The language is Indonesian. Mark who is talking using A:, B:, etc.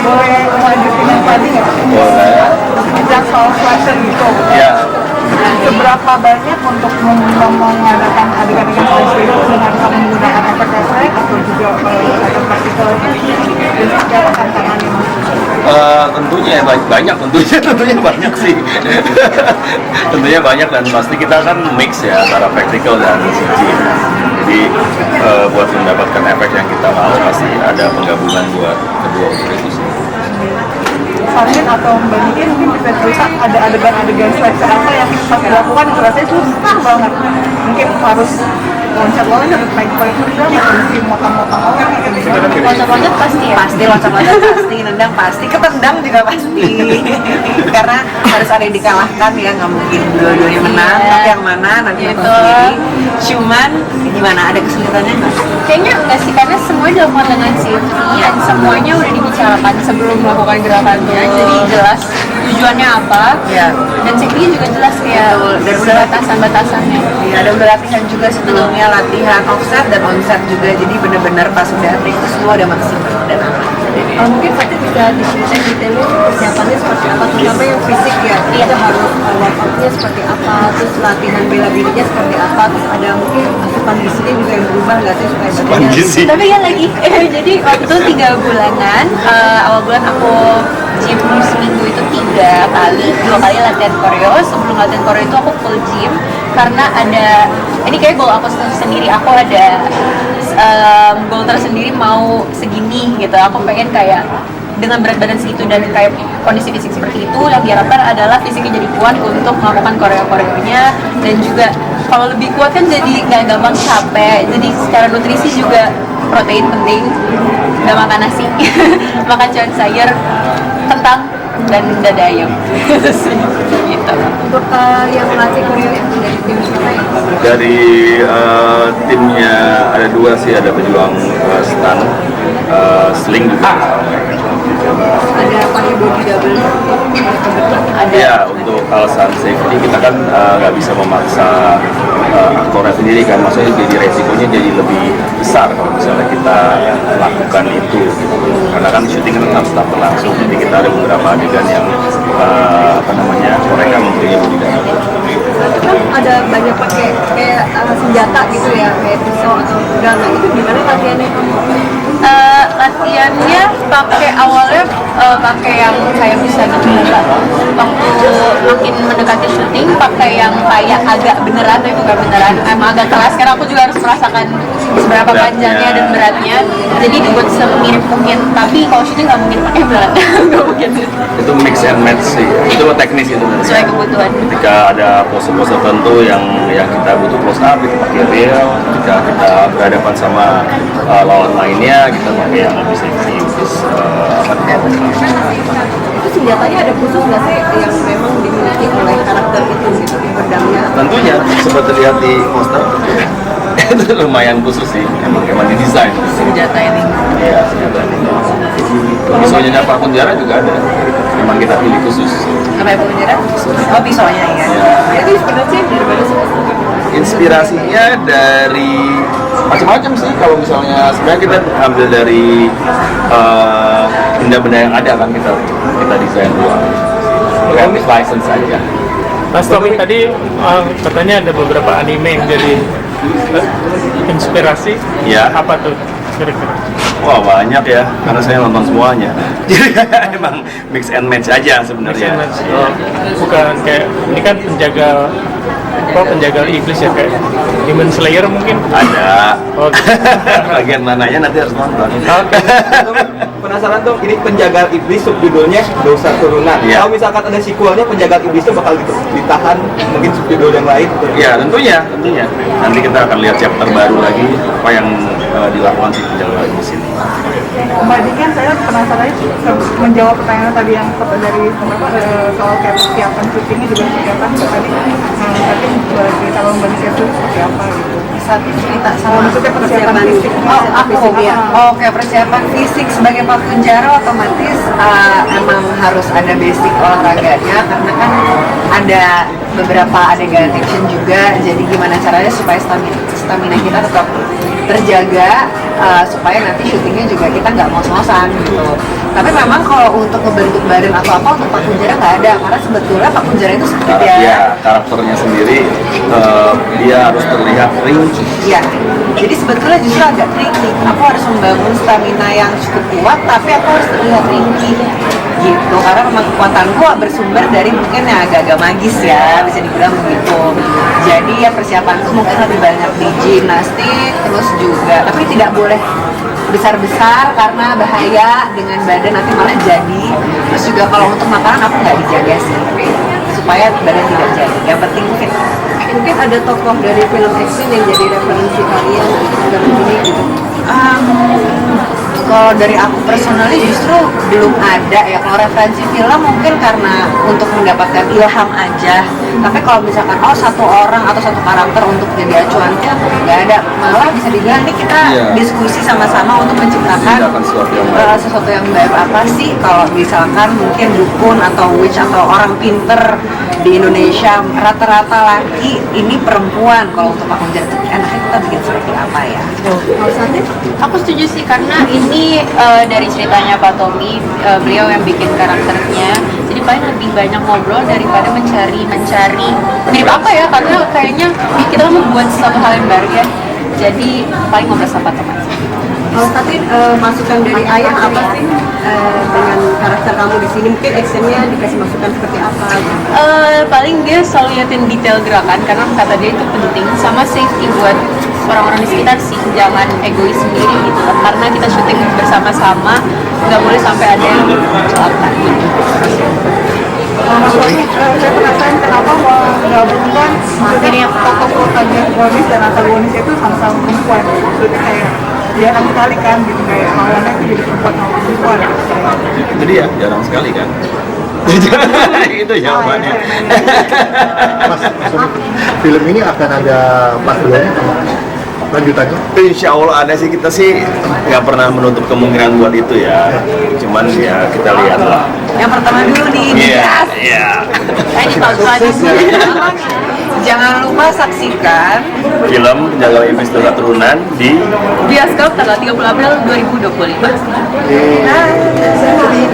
A: boleh lanjutin yang tadi nggak?
B: Boleh.
A: Bicara soal fashion gitu.
B: Ya.
A: Seberapa banyak untuk mengadakan adegan-adegan flash itu dengan kamu menggunakan efek-efek atau juga efek partikelnya? Dan seperti apa tantangannya?
B: Tentunya banyak tentunya banyak sih. Tentunya banyak dan pasti kita kan mix ya antara practical dan CG. Jadi buat mendapatkan efek yang kita mau pasti ada penggabungan buat kedua unsur itu sih.
A: Salin atau Mbak Niki mungkin bisa cerita ada adegan-adegan seleksi apa yang pas dilakukan itu rasanya susah banget. Mungkin harus loncat-loncat, naik-naik juga, mesti motong-motong orang gitu.
C: Loncat-loncat pasti ya? Loncat-loncat pasti, nendang pasti, ketendang juga pasti. Karena harus ada yang dikalahkan ya, nggak mungkin dua-duanya menang, tapi yang mana nanti nonton sendiri. Cuman gimana, ada kesulitannya nggak?
D: Kayaknya enggak sih, karena semuanya dilakukan dengan safety dan semuanya udah dibicarakan sebelum melakukan gerakannya, jadi jelas tujuannya apa, dan safety juga jelas kayak
C: Dan udah
D: batasan-batasannya.
C: Ya, ada udah latihan juga sebelumnya, latihan offset dan onset juga, jadi bener-bener pas udah take semua udah maksimal dan aman.
D: Mungkin Fatih bisa diceritain detailnya persiapannya seperti apa, terutama yang fisik ya, itu harus workoutnya seperti apa, terus latihan bela dirinya seperti apa, terus ada mungkin asupan gizinya juga yang berubah nggak sih supaya badannya. Tapi kan lagi, jadi waktu 3 bulanan, awal bulan aku gym seminggu itu 3 kali, 2 kali latihan koreo. Sebelum latihan koreo itu aku full gym karena ada, ini kayak goal aku sendiri, aku ada goal tersendiri mau segini gitu. Aku pengen kayak dengan berat badan segitu dan kayak kondisi fisik seperti itu, yang diharapkan adalah fisiknya jadi kuat untuk melakukan koreo-koreonya, dan juga kalau lebih kuat kan jadi nggak gampang capek. Jadi secara nutrisi juga protein penting, nggak makan nasi, makan cuman sayur, kentang dan dada ayam. Gitu.
C: Untuk yang melatih koreo itu dari tim siapa ya?
B: Dari timnya ada 2 sih, ada pejuang stun, sling juga.
C: Ada pakai body double, ada
B: Ya, untuk alasan safety kita kan nggak bisa memaksa aktornya sendiri kan, maksudnya jadi resikonya jadi lebih besar kalau misalnya kita lakukan itu gitu. Karena kan syuting kan harus tetap berlangsung, jadi kita ada beberapa adegan yang mereka mempunyai body double.
C: kan ada banyak pakai kayak senjata gitu ya, kayak pisau atau pedang. Nah, itu gimana latihannya kamu?
D: Latihannya pakai awalnya pakai yang kayak bisa gitu, waktu makin mendekati syuting pakai yang kayak agak beneran tapi bukan beneran, emang agak keras karena aku juga harus merasakan seberapa panjangnya dan beratnya, jadi dibuat semirip mungkin, tapi kalau syuting nggak mungkin pakai berat. Nggak mungkin.
B: Itu mix and match sih, itu teknis itu
D: Sesuai kebutuhan.
B: ketika ada pose-pose tertentu yang kita butuh close up itu pakai real, ketika kita berhadapan sama lawan lainnya kita pakai yang lebih seksi,
C: Itu senjatanya ada khusus nggak sih yang memang dimiliki oleh karakter itu gitu, pedangnya?
B: tentunya seperti lihat di poster itu lumayan khusus sih, emang didesain.
C: Senjata ini.
B: Iya, senjata ini. Pisaunya Pak Kunjara juga ada, memang kita pilih khusus.
C: Apa yang penjara? Oh, pisaunya ya. Itu sebenarnya dari mana sih?
B: Inspirasinya dari macam-macam sih, kalau misalnya sebenarnya kita ambil dari benda-benda yang ada kan, kita desain ulang, bukan license aja.
E: Mas Tommy tadi katanya ada beberapa anime yang jadi inspirasi.
B: Ya.
E: Apa tuh kira-kira?
B: Wah, banyak ya, karena saya nonton semuanya. Jadi emang mix and match aja sebenarnya.
E: Oh, bukan kayak ini kan penjaga iblis ya, kayak Demon Slayer mungkin.
B: Ada.
E: Oh,
B: Bagian mananya nanti harus nonton.
E: Oke.
F: Penasaran dong, ini penjaga iblis subjudulnya dosa turunan.
B: Iya.
F: Kalau misalkan ada sequelnya penjaga iblis itu bakal ditahan mungkin subjudul yang lain.
B: Ya, tentunya. Nanti kita akan lihat chapter baru lagi apa yang dilakukan si penjaga iblis ini.
A: Mbak Dikan, saya penasaran menjawab pertanyaan tadi yang dari soal kayak persiapan syutingnya juga seperti apa tadi. Tapi cerita Mbak Dikan itu seperti apa gitu.
C: Bisa cerita
A: Kalau
C: sama
A: maksudnya persiapan fisik.
C: Oh, aku ya. Oke, persiapan fisik sebagai Pak Kunjara otomatis emang harus ada basic olahraganya, karena kan ada beberapa adegan action juga. Jadi gimana caranya supaya stamina kita tetap terjaga, supaya nanti syutingnya juga kita nggak ngos-ngosan gitu. Tapi memang kalau untuk ngebentuk badan atau apa untuk Pak Kunjara nggak ada, karena sebetulnya Pak Kunjara itu seperti
B: Karena
C: dia.
B: dia karakternya sendiri, dia harus terlihat ringkih.
C: Iya. Jadi sebetulnya justru agak tricky. Aku harus membangun stamina yang cukup kuat, tapi aku harus terlihat ringkih gitu. Karena memang kekuatanku bersumber dari mungkin yang agak-agak magis ya, bisa dibilang begitu. Jadi ya persiapanku mungkin lebih banyak di gimnastik, terus juga, tapi tidak boleh besar-besar karena bahaya dengan badan nanti malah jadi. Terus juga kalau untuk makanan aku nggak dijaga sih, supaya badan tidak jadi. Yang penting fit.
D: Mungkin ada tokoh dari film action yang jadi referensi kalian dalam ini gitu.
C: Kalau dari aku personally justru belum ada ya. Kalau referensi film mungkin karena untuk mendapatkan ilham aja. Tapi kalau misalkan satu orang atau satu karakter untuk jadi acuannya nggak ada. Malah bisa dibilang ini kita
B: Iya.
C: diskusi sama-sama untuk menciptakan
B: Menciptakan sesuatu yang baru.
C: sesuatu yang baru. Apa sih kalau misalkan mungkin dukun atau witch atau orang pinter di Indonesia rata-rata laki, ini perempuan. Kalau untuk Pak Kunjara itu enaknya kita bikin seperti apa ya?
G: Aku setuju sih karena ini dari ceritanya Pak Tommy, beliau yang bikin karakternya. Jadi paling lebih banyak ngobrol daripada mencari mirip apa ya, karena kayaknya kita membuat sesuatu hal yang baru ya. Jadi paling ngobrol sama teman.
D: Kalau tadi masukan dari ayah apa sih dengan karakter kamu di sini? Mungkin actionnya dikasih masukan seperti apa?
G: Paling dia selalu liatin detail gerakan karena kata dia itu penting, sama safety buat orang-orang di sekitar sih, jangan egois sendiri gitu lah. Karena kita syuting bersama-sama, nggak boleh sampai ada yang celaka gitu.
A: Mas Tommy, saya penasaran kenapa menggabungkan maksudnya tokoh protagonis dan antagonis itu sama-sama perempuan. Maksudnya kayak jarang sekali kan gitu, kayak lawannya itu jadi perempuan sama perempuan.
B: Itu dia, jarang sekali kan. Itu jawabannya.
H: Mas, film ini akan ada part 2-nya atau lanjutannya?
B: Insya Allah ada sih, kita sih nggak pernah menutup kemungkinan buat itu ya. Cuman ya kita lihat lah.
C: Yang pertama dulu nih,
B: Iya, iya.
G: Ini bagus.
C: jangan lupa saksikan
B: Film Penjaga Mimpi Setelah Turunan di
G: Bioskop tanggal 30 April 2025.
H: Di